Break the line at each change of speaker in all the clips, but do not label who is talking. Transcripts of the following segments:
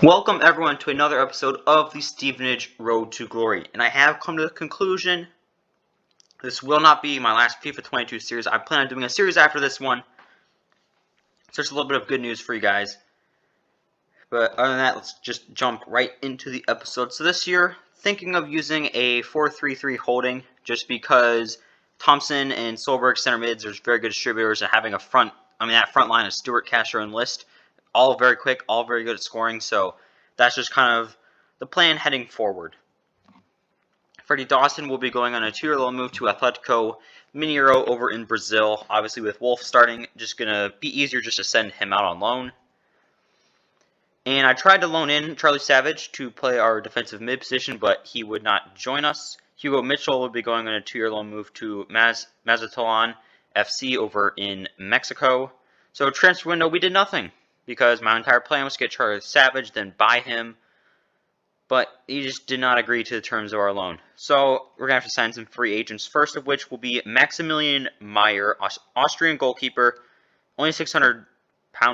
Welcome everyone to another episode of the Stevenage Road to Glory, and I have come to the conclusion this will not be my last FIFA 22 series. I plan on doing a series after this one. So just a little bit of good news for you guys. But other than that, let's just jump right into the episode. So this year, thinking of using a 4-3-3 holding, just because Thompson and Solberg center mids are very good distributors, and having that front line of Stewart, Castro, and List, all very quick, all very good at scoring. So that's just kind of the plan heading forward. Freddie Dawson will be going on a 2-year loan move to Atletico Mineiro over in Brazil. Obviously, with Wolf starting, just going to be easier just to send him out on loan. And I tried to loan in Charlie Savage to play our defensive mid position, but he would not join us. Hugo Mitchell will be going on a 2-year loan move to Mazatlan FC over in Mexico. So transfer window, we did nothing, because my entire plan was to get Charlie Savage, then buy him. But he just did not agree to the terms of our loan. So we're going to have to sign some free agents, first of which will be Maximilian Meyer, Austrian goalkeeper, only £600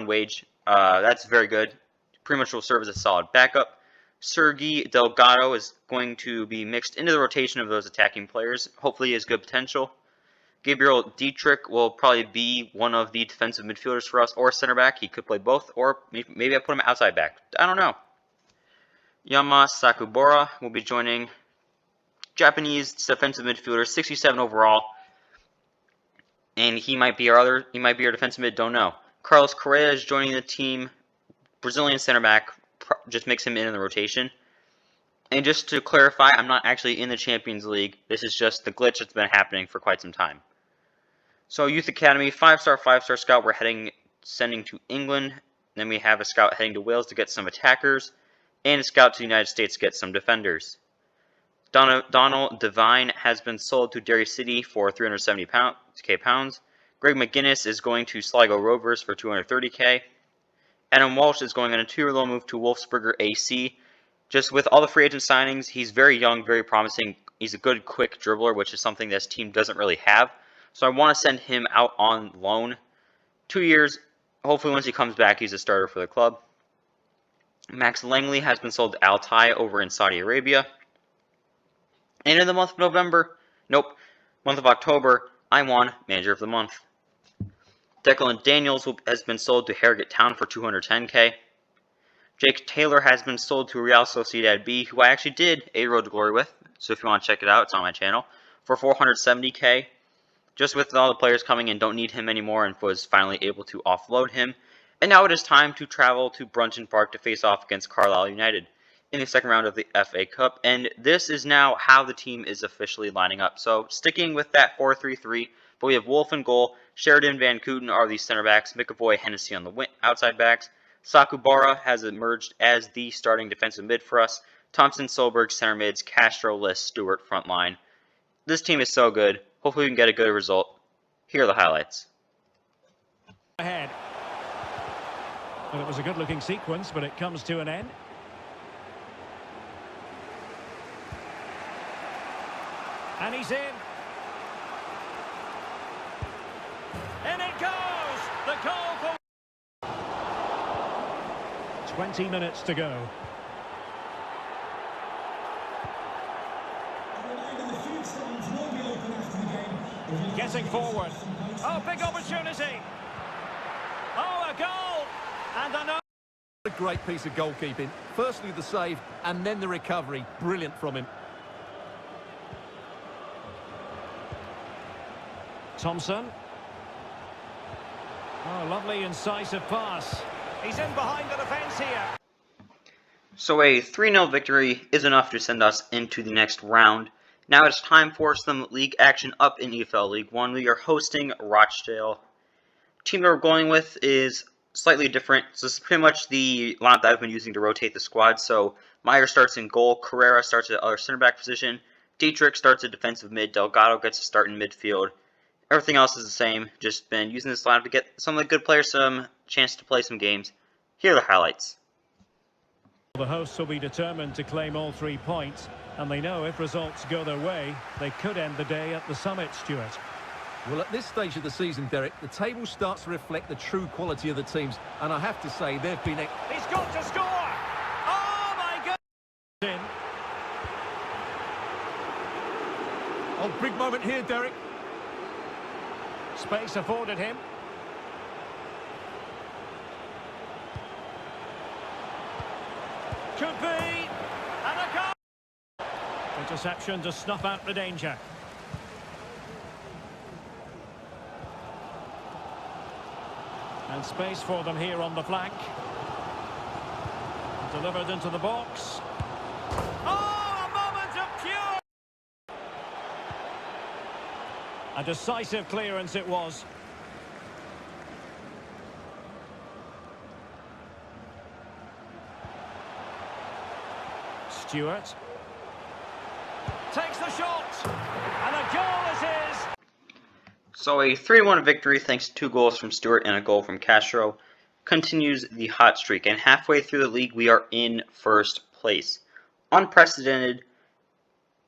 wage. That's very good. Pretty much will serve as a solid backup. Sergi Delgado is going to be mixed into the rotation of those attacking players. Hopefully he has good potential. Gabriel Dietrich will probably be one of the defensive midfielders for us, or center back. He could play both, or maybe I put him outside back. I don't know. Yama Sakubora will be joining. Japanese defensive midfielder, 67 overall. And he might be our defensive mid, don't know. Carlos Correa is joining the team. Brazilian center back, just mix him in the rotation. And just to clarify, I'm not actually in the Champions League. This is just the glitch that's been happening for quite some time. So Youth Academy, 5-star scout we're sending to England. Then we have a scout heading to Wales to get some attackers, and a scout to the United States to get some defenders. Donald Devine has been sold to Derry City for £370,000. Greg McGuinness is going to Sligo Rovers for £230,000. Adam Walsh is going on a 2-year loan move to Wolfsburger AC. Just with all the free agent signings, he's very young, very promising. He's a good, quick dribbler, which is something this team doesn't really have. So I want to send him out on loan. 2 years. Hopefully once he comes back, he's a starter for the club. Max Langley has been sold to Altai over in Saudi Arabia. And in the month of October, I won Manager of the Month. Declan Daniels has been sold to Harrogate Town for £210,000. Jake Taylor has been sold to Real Sociedad B, who I actually did a Road to Glory with. So if you want to check it out, it's on my channel. For £470,000. Just with all the players coming in, don't need him anymore, and was finally able to offload him. And now it is time to travel to Brunton Park to face off against Carlisle United in the second round of the FA Cup. And this is now how the team is officially lining up. So sticking with that 4-3-3, but we have Wolf in goal. Sheridan, Van Kooten are the center backs. McAvoy, Hennessy on the outside backs. Sakubara has emerged as the starting defensive mid for us. Thompson, Solberg, center mids. Castro, List, Stewart, front line. This team is so good. Hopefully we can get a good result. Here are the highlights.
Ahead. Well, it was a good-looking sequence, but it comes to an end. And he's in. And it goes! The goal for... 20 minutes to go. Getting forward. Oh, big opportunity. Oh, a goal! And another.
A great piece of goalkeeping. Firstly the save, and then the recovery. Brilliant from him.
Thompson. Oh, lovely incisive pass. He's in behind the defence here.
So a 3-0 victory is enough to send us into the next round. Now it's time for some league action up in EFL League 1. We are hosting Rochdale. Team that we're going with is slightly different. So this is pretty much the lineup that I've been using to rotate the squad. So Meyer starts in goal. Carrera starts at other center back position. Dietrich starts at defensive mid. Delgado gets a start in midfield. Everything else is the same. Just been using this lineup to get some of the good players some chance to play some games. Here are the highlights.
The hosts will be determined to claim all 3 points, and they know if results go their way, they could end the day at the summit, Stuart.
Well, at this stage of the season, Derek, the table starts to reflect the true quality of the teams, and I have to say they've been...
He's got to score!
Oh, big moment here, Derek.
Space afforded him. Could be. And a goal! Interception to snuff out the danger. And space for them here on the flank. Delivered into the box. Oh, a moment of pure... A decisive clearance it was. Stewart takes the shot, and a goal is his.
So a 3-1 victory thanks to 2 goals from Stewart and a goal from Castro continues the hot streak, and halfway through the league we are in first place. Unprecedented,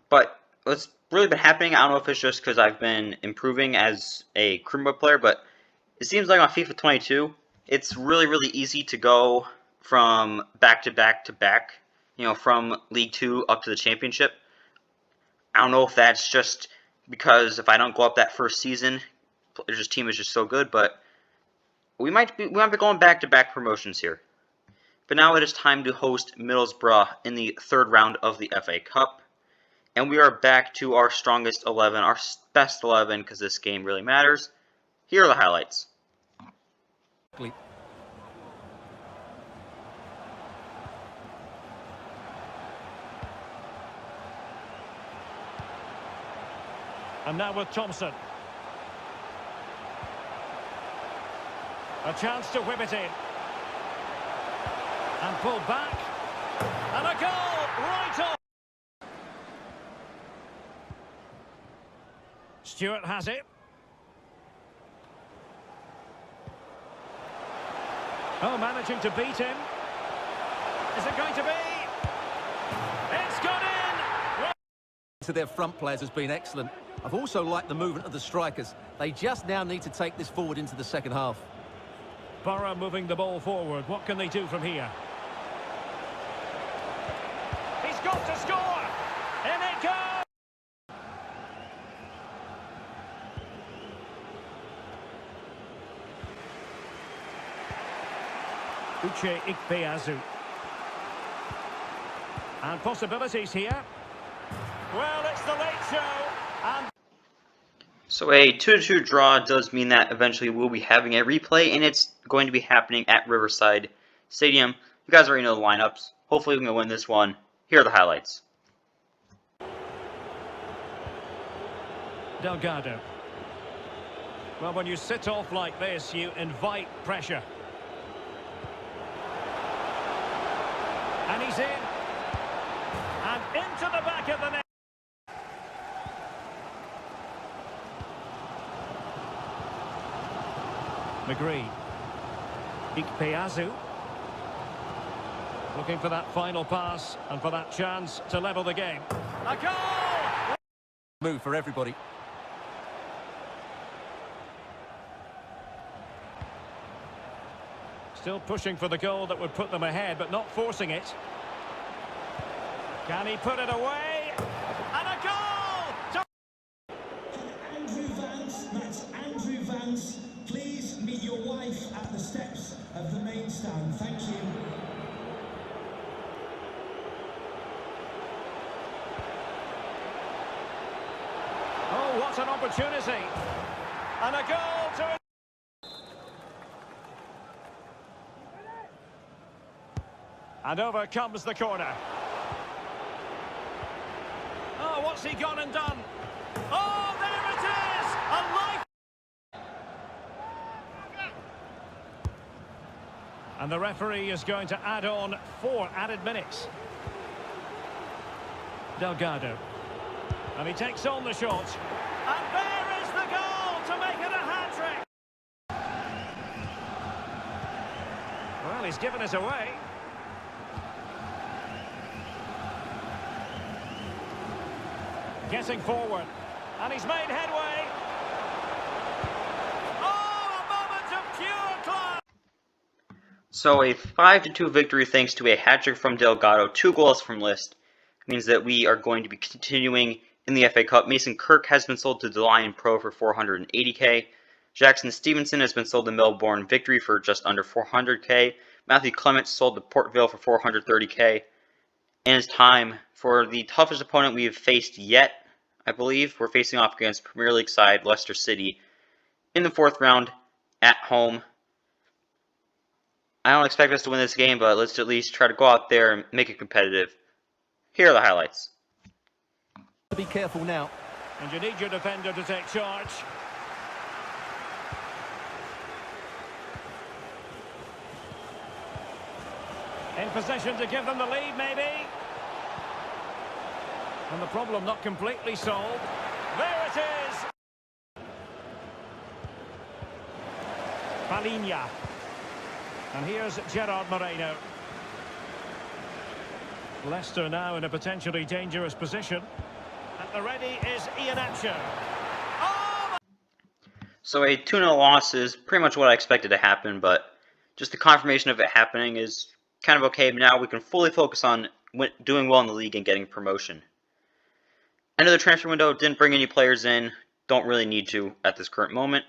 but what's really been happening, I don't know if it's just because I've been improving as a career mode player, but it seems like on FIFA 22, it's really easy to go from back to back to back, from League 2 up to the Championship. I don't know if that's just because if I don't go up that first season, this team is just so good, but we might be going back to back promotions here. But now it is time to host Middlesbrough in the 3rd round of the FA Cup. And we are back to our strongest 11, our best 11, because this game really matters. Here are the highlights.
And now with Thompson. A chance to whip it in. And pull back. And a goal right on. Stewart has it. Oh, managing to beat him. Is it going to be? It's gone in!
To their front players has been excellent. I've also liked the movement of the strikers. They just now need to take this forward into the second half.
Borough moving the ball forward. What can they do from here? He's got to score! In it goes! Uche Ikpeazu. And possibilities here. Well, it's the late show. And
so a 2-2 draw does mean that eventually we'll be having a replay, and it's going to be happening at Riverside Stadium. You guys already know the lineups. Hopefully we can win this one. Here are the highlights.
Delgado. Well, when you sit off like this, you invite pressure. And he's in. And into the back of the net. McGree. Ikpeazu. Looking for that final pass and for that chance to level the game. A goal!
Move for everybody.
Still pushing for the goal that would put them ahead, but not forcing it. Can he put it away? And a goal!
Andrew Vance, that's Andrew Vance. Please meet your wife at the steps of the main stand. Thank you.
Oh, what an opportunity. And a goal to it. And over comes the corner. Oh, what's he gone and done? Oh, there it is! A life! And the referee is going to add on 4 added minutes. Delgado. And he takes on the shot. And there is the goal to make it a hat-trick! Well, he's given us away. Getting forward. And he's made headway. Oh, a moment of pure class!
So a 5-2 victory thanks to a hat-trick from Delgado, 2 goals from List, means that we are going to be continuing In the FA Cup, Mason Kirk has been sold to Lion Pro for 480k. Jackson Stevenson has been sold to Melbourne Victory for just under 400k. Matthew Clements sold to Port Vale for 430k. And it's time for the toughest opponent we have faced yet, I believe. We're facing off against Premier League side Leicester City in the 4th round at home. I don't expect us to win this game, but let's at least try to go out there and make it competitive. Here are the highlights.
Be careful now.
And you need your defender to take charge. In position to give them the lead, maybe. And the problem not completely solved. There it is! Palinha. And here's Gerard Moreno. Leicester now in a potentially dangerous position. At the ready is Iheanacho. Oh!
So a 2-0 loss is pretty much what I expected to happen, but just the confirmation of it happening is kind of okay. Now we can fully focus on doing well in the league and getting promotion. End of the transfer window, didn't bring any players in. Don't really need to at this current moment.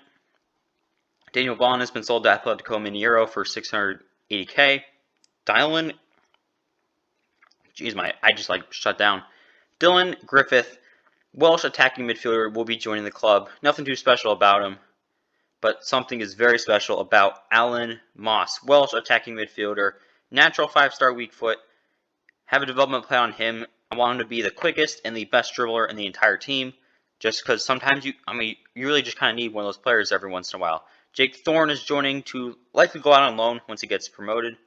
Daniel Vaughan has been sold to Atletico Mineiro for 680k. Dylan, I just shut down. Dylan Griffith, Welsh attacking midfielder, will be joining the club. Nothing too special about him, but something is very special about Alan Moss, Welsh attacking midfielder, natural 5-star weak foot. Have a development plan on him. I want him to be the quickest and the best dribbler in the entire team, just because sometimes you really just kind of need one of those players every once in a while. Jake Thorne is joining to likely go out on loan once he gets promoted.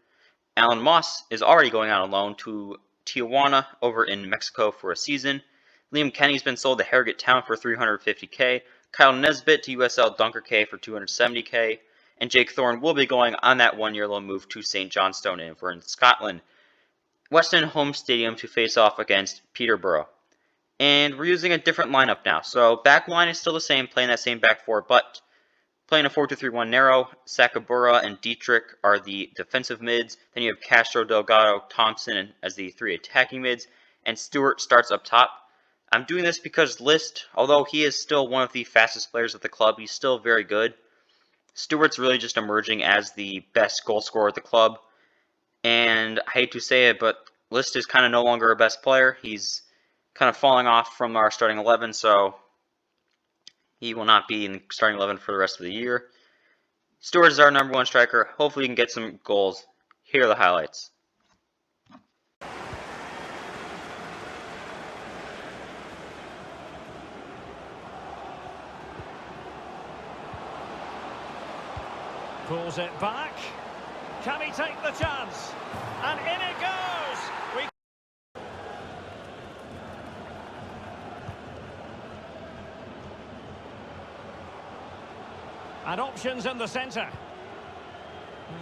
Alan Moss is already going out on loan to Tijuana over in Mexico for a season. Liam Kenny's been sold to Harrogate Town for 350k. Kyle Nesbitt to USL Dunkerque for 270k. And Jake Thorne will be going on that 1-year loan move to St Johnstone over in Scotland. Weston Home Stadium to face off against Peterborough. And we're using a different lineup now. So back line is still the same, playing that same back four, but playing a 4-2-3-1 narrow. Sakabura and Dietrich are the defensive mids. Then you have Castro, Delgado, Thompson as the 3 attacking mids. And Stewart starts up top. I'm doing this because List, although he is still one of the fastest players at the club, he's still very good. Stewart's really just emerging as the best goal scorer at the club. And I hate to say it, but List is kind of no longer a best player. He's kind of falling off from our starting 11, so he will not be in the starting 11 for the rest of the year. Stewart is our number 1 striker. Hopefully we can get some goals. Here are the highlights.
Pulls it back. Can he take the chance? And in it goes! And options in the centre.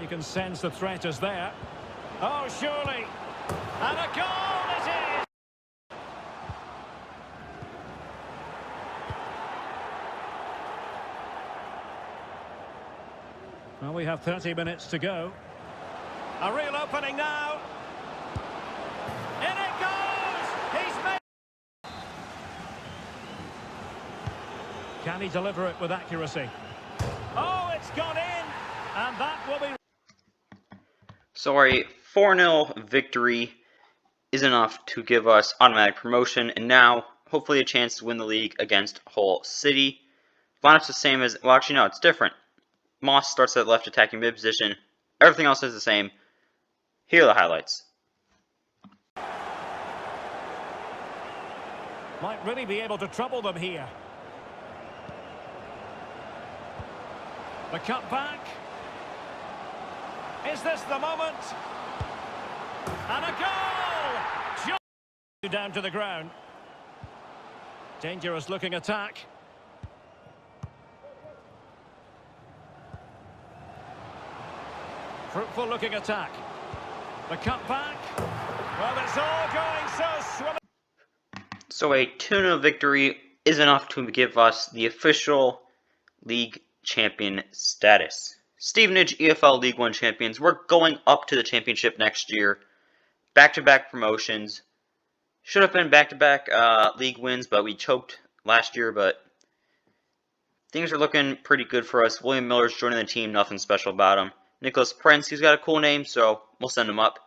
You can sense the threat is there. Oh, surely. And a goal it is! Well, we have 30 minutes to go. A real opening now. In it goes! He's made... Can he deliver it with accuracy? Oh, it's gone in! And that will be...
So a 4-0 victory is enough to give us automatic promotion, and now hopefully a chance to win the league against Hull City. Lineup's the same as... Well, actually, no, it's different. Moss starts at left attacking mid position. Everything else is the same. Here are the highlights.
Might really be able to trouble them here. The cut back. Is this the moment? And a goal! Down to the ground. Dangerous looking attack. Fruitful looking attack. The cut back. Well, it's all going so swimming.
So a 2-0 victory is enough to give us the official league champion status. Stevenage EFL League 1 champions. We're going up to the championship next year. Back-to-back promotions. Should have been back-to-back league wins, but we choked last year. But things are looking pretty good for us. William Miller's joining the team. Nothing special about him. Nicholas Prince, he's got a cool name, so we'll send him up.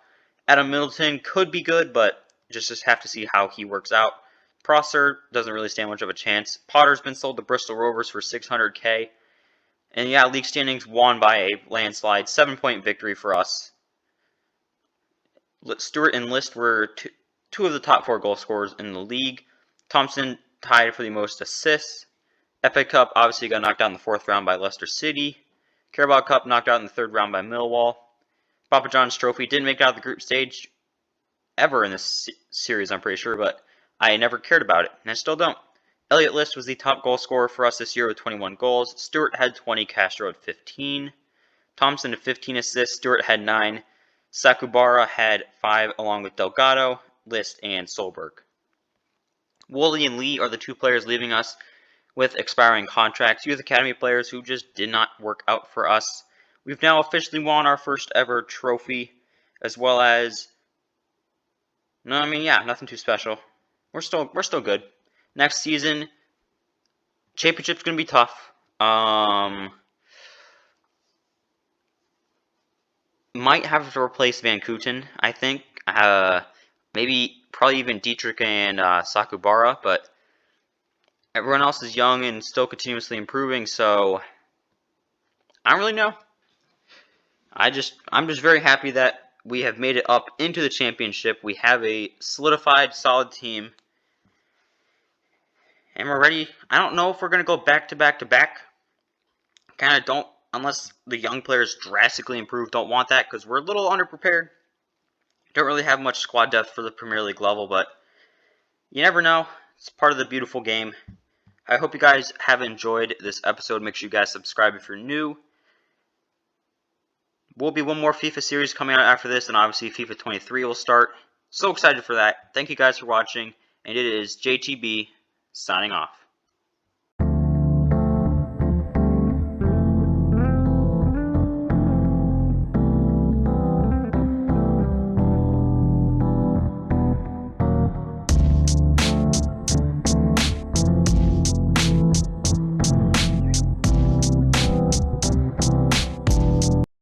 Adam Middleton could be good, but just have to see how he works out. Prosser doesn't really stand much of a chance. Potter's been sold to Bristol Rovers for $600K. And yeah, league standings won by a landslide. 7-point victory for us. Stewart and List were two of the top 4 goal scorers in the league. Thompson tied for the most assists. Epic Cup obviously got knocked out in the 4th round by Leicester City. Carabao Cup knocked out in the 3rd round by Millwall. Papa John's Trophy didn't make it out of the group stage ever in this series, I'm pretty sure, but I never cared about it, and I still don't. Elliot List was the top goal scorer for us this year with 21 goals. Stewart had 20, Castro had 15. Thompson had 15 assists, Stewart had 9. Sakubara had 5 along with Delgado, List, and Solberg. Woolley and Lee are the 2 players leaving us with expiring contracts. Youth Academy players who just did not work out for us. We've now officially won our first ever trophy, as well as nothing too special. We're still good. Next season, championship's gonna be tough. Might have to replace Van Kooten, I think. Probably even Dietrich and Sakubara, but everyone else is young and still continuously improving, so I don't really know. I'm just very happy that we have made it up into the championship. We have a solidified, solid team. And we're ready. I don't know if we're going to go back to back to back. Kind of don't, unless the young players drastically improve. Don't want that because we're a little underprepared. Don't really have much squad depth for the Premier League level, but you never know. It's part of the beautiful game. I hope you guys have enjoyed this episode. Make sure you guys subscribe if you're new. Will be one more FIFA series coming out after this, and obviously FIFA 23 will start. So excited for that. Thank you guys for watching, and it is JTB signing off.